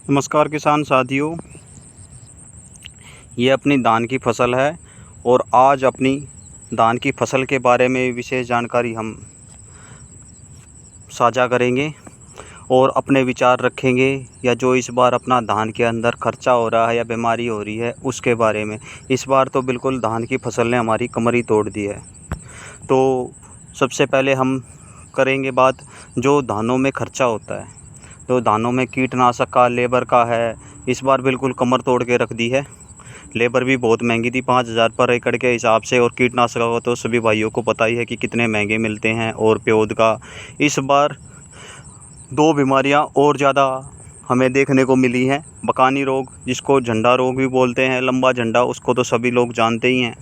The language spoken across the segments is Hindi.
नमस्कार किसान साथियों, ये अपनी धान की फसल है और आज अपनी धान की फसल के बारे में विशेष जानकारी हम साझा करेंगे और अपने विचार रखेंगे या जो इस बार अपना धान के अंदर खर्चा हो रहा है या बीमारी हो रही है उसके बारे में। इस बार तो बिल्कुल धान की फसल ने हमारी कमर ही तोड़ दी है। तो सबसे पहले हम करेंगे बात जो धानों में खर्चा होता है। तो धानों में कीटनाशक का, लेबर का है, इस बार बिल्कुल कमर तोड़ के रख दी है। लेबर भी बहुत महंगी थी 5,000 पर एकड़ के हिसाब से, और कीटनाशक का तो सभी भाइयों को पता ही है कि कितने महंगे मिलते हैं। और प्योद का इस बार 2 बीमारियां और ज़्यादा हमें देखने को मिली हैं। बकानी रोग, जिसको झंडा रोग भी बोलते हैं, लंबा झंडा, उसको तो सभी लोग जानते ही हैं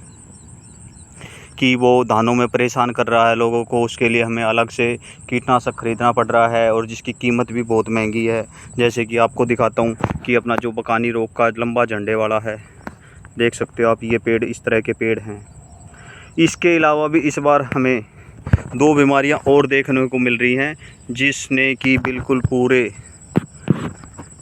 कि वो धानों में परेशान कर रहा है लोगों को। उसके लिए हमें अलग से कीटनाशक ख़रीदना पड़ रहा है और जिसकी कीमत भी बहुत महंगी है। जैसे कि आपको दिखाता हूँ कि अपना जो बकानी रोग का लंबा झंडे वाला है, देख सकते हो आप, ये पेड़, इस तरह के पेड़ हैं। इसके अलावा भी इस बार हमें 2 बीमारियां और देखने को मिल रही हैं जिसने कि बिल्कुल पूरे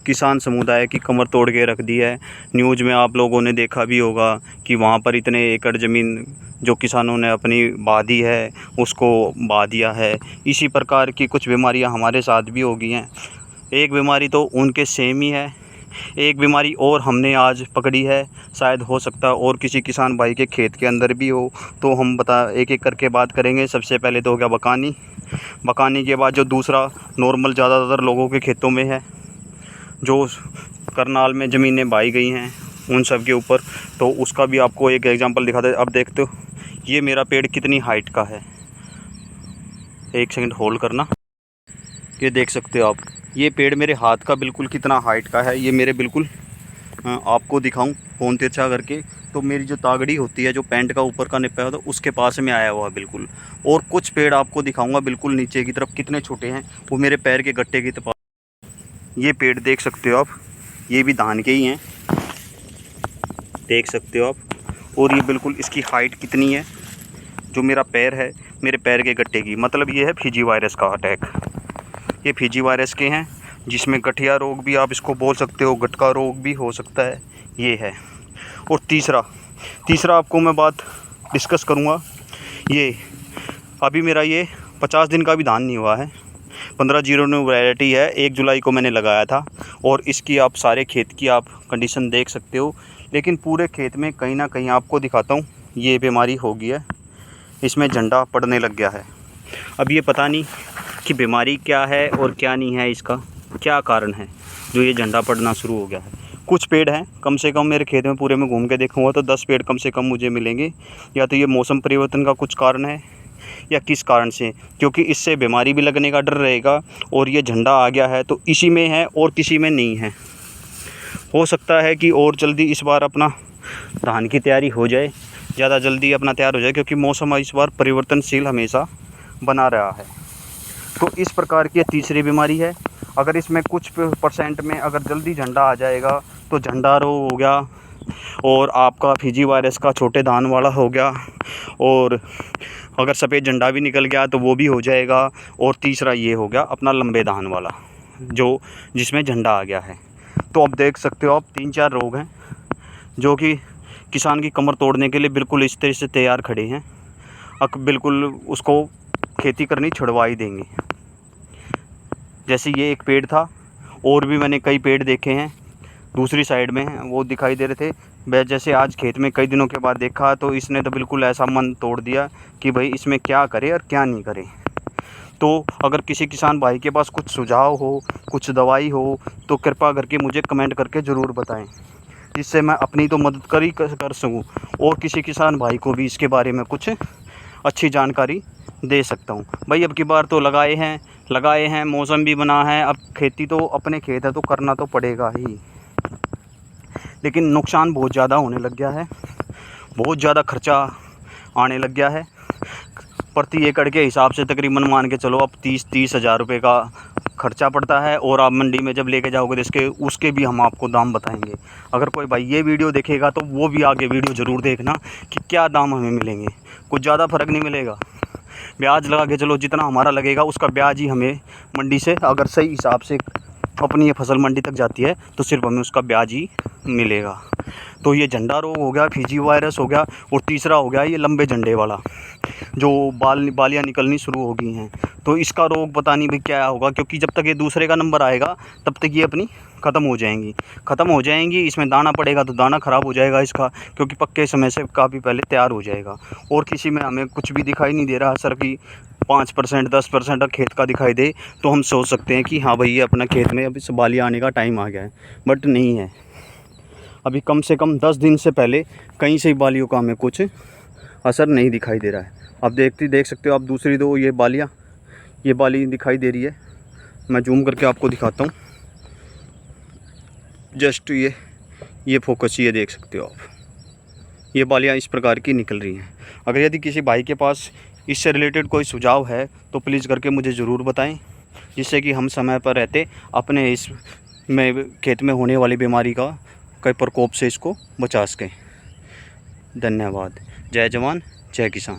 किसान समुदाय की कमर तोड़ के रख दी है। न्यूज़ में आप लोगों ने देखा भी होगा कि वहाँ पर इतने एकड़ ज़मीन जो किसानों ने अपनी बहा दी है उसको बहा दिया है। इसी प्रकार की कुछ बीमारियां हमारे साथ भी हो गई हैं। एक बीमारी तो उनके सेम ही है, एक बीमारी और हमने आज पकड़ी है, शायद हो सकता है और किसी किसान भाई के खेत के अंदर भी हो। तो हम एक एक करके बात करेंगे। सबसे पहले तो हो गया बकानी। बकानी के बाद जो दूसरा नॉर्मल ज़्यादातर लोगों के खेतों में है, जो करनाल में ज़मीनें बाई गई हैं उन सब के ऊपर, तो उसका भी आपको एक एग्जांपल दिखाते हैं। अब देखते हो ये मेरा पेड़ कितनी हाइट का है, एक सेकंड होल्ड करना। ये देख सकते हो आप, ये पेड़ मेरे हाथ का बिल्कुल कितना हाइट का है। ये मेरे बिल्कुल आपको दिखाऊं फ़ोन तिरछा करके, तो मेरी जो तागड़ी होती है, जो पैंट का ऊपर का निप्पा होता है, उसके पास में आया हुआ है बिल्कुल। और कुछ पेड़ आपको दिखाऊंगा बिल्कुल नीचे की तरफ, कितने छोटे हैं, वो मेरे पैर के गट्टे की तरफ। ये पेड़ देख सकते हो आप, ये भी धान के ही हैं, देख सकते हो आप। और ये बिल्कुल इसकी हाइट कितनी है, जो मेरा पैर है, मेरे पैर के गट्टे की। मतलब ये है फिजी वायरस का अटैक। ये फिजी वायरस के हैं, जिसमें गठिया रोग भी आप इसको बोल सकते हो, गटका रोग भी हो सकता है, ये है। और तीसरा आपको मैं बात डिस्कस करूँगा। ये अभी मेरा ये 50 दिन का भी धान नहीं हुआ है, 1509 वैरायटी है, 1 जुलाई को मैंने लगाया था। और इसकी आप सारे खेत की आप कंडीशन देख सकते हो, लेकिन पूरे खेत में कहीं ना कहीं आपको दिखाता हूँ ये बीमारी हो गई है, इसमें झंडा पड़ने लग गया है। अब ये पता नहीं कि बीमारी क्या है और क्या नहीं है, इसका क्या कारण है जो ये झंडा पड़ना शुरू हो गया है। कुछ पेड़ हैं, कम से कम मेरे खेत में पूरे में घूम के देखूँगा तो 10 पेड़ कम से कम मुझे मिलेंगे। या तो ये मौसम परिवर्तन का कुछ कारण है या किस कारण से, क्योंकि इससे बीमारी भी लगने का डर रहेगा। और ये झंडा आ गया है तो इसी में है और किसी में नहीं है। हो सकता है कि और जल्दी इस बार अपना धान की तैयारी हो जाए, ज़्यादा जल्दी अपना तैयार हो जाए, क्योंकि मौसम इस बार परिवर्तनशील हमेशा बना रहा है। तो इस प्रकार की तीसरी बीमारी है। अगर इसमें कुछ परसेंट में अगर जल्दी झंडा आ जाएगा तो झंडा रोग हो गया, और आपका फिजी वायरस का छोटे धान वाला हो गया, और अगर सफ़ेद झंडा भी निकल गया तो वो भी हो जाएगा। और तीसरा ये हो गया अपना लंबे धान वाला, जो जिसमें झंडा आ गया है। तो अब देख सकते हो आप 3-4 रोग हैं जो कि किसान की कमर तोड़ने के लिए बिल्कुल इस तरह से तैयार खड़े हैं। अब बिल्कुल उसको खेती करनी छुड़वा ही देंगे। जैसे ये एक पेड़ था, और भी मैंने कई पेड़ देखे हैं दूसरी साइड में, वो दिखाई दे रहे थे। मैं जैसे आज खेत में कई दिनों के बाद देखा तो इसने तो बिल्कुल ऐसा मन तोड़ दिया कि भाई इसमें क्या करे और क्या नहीं करे। तो अगर किसी किसान भाई के पास कुछ सुझाव हो, कुछ दवाई हो, तो कृपा करके मुझे कमेंट करके ज़रूर बताएं, जिससे मैं अपनी तो मदद कर सकूं और किसी किसान भाई को भी इसके बारे में कुछ अच्छी जानकारी दे सकता हूं। भाई अब की बार तो लगाए हैं, मौसम भी बना है, अब खेती तो अपने खेत है तो करना तो पड़ेगा ही। लेकिन नुकसान बहुत ज़्यादा होने लग गया है, बहुत ज़्यादा खर्चा आने लग गया है। प्रति एकड़ के हिसाब से तकरीबन मान के चलो अब 30 हज़ार रुपये का खर्चा पड़ता है। और आप मंडी में जब लेके जाओगे तो उसके भी हम आपको दाम बताएंगे। अगर कोई भाई ये वीडियो देखेगा तो वो भी आगे वीडियो ज़रूर देखना कि क्या दाम हमें मिलेंगे। कुछ ज़्यादा फ़र्क नहीं मिलेगा, ब्याज लगा के चलो जितना हमारा लगेगा उसका ब्याज ही हमें मंडी से अगर सही हिसाब से अपनी ये फसल मंडी तक जाती है तो सिर्फ हमें उसका ब्याज ही मिलेगा। तो ये झंडा रोग हो गया, फीजी वायरस हो गया, और तीसरा हो गया ये लंबे झंडे वाला, जो बालियाँ निकलनी शुरू हो गई हैं। तो इसका रोग पता नहीं भाई क्या होगा, क्योंकि जब तक ये दूसरे का नंबर आएगा तब तक ये अपनी ख़त्म हो जाएंगी। इसमें दाना पड़ेगा तो दाना ख़राब हो जाएगा इसका, क्योंकि पक्के समय से काफ़ी पहले तैयार हो जाएगा। और किसी में हमें कुछ भी दिखाई नहीं दे रहा सर कि 5% 10% खेत का दिखाई दे तो हम सोच सकते हैं कि हाँ भाई ये अपना खेत में अभी बालियाँ आने का टाइम आ गया है, बट नहीं है। अभी कम से कम 10 दिन से पहले कहीं से ही बालियों का हमें कुछ असर नहीं दिखाई दे रहा है। आप देख सकते हो आप दूसरी दो ये बाली दिखाई दे रही है। मैं जूम करके आपको दिखाता हूँ, जस्ट ये फोकस, ये देख सकते हो आप, ये बालियाँ इस प्रकार की निकल रही हैं। अगर यदि किसी भाई के पास इससे रिलेटेड कोई सुझाव है तो प्लीज़ करके मुझे ज़रूर बताएं, जिससे कि हम समय पर रहते अपने इस में खेत में होने वाली बीमारी का प्रकोप से इसको बचा सकें। धन्यवाद। जय जवान जय किसान।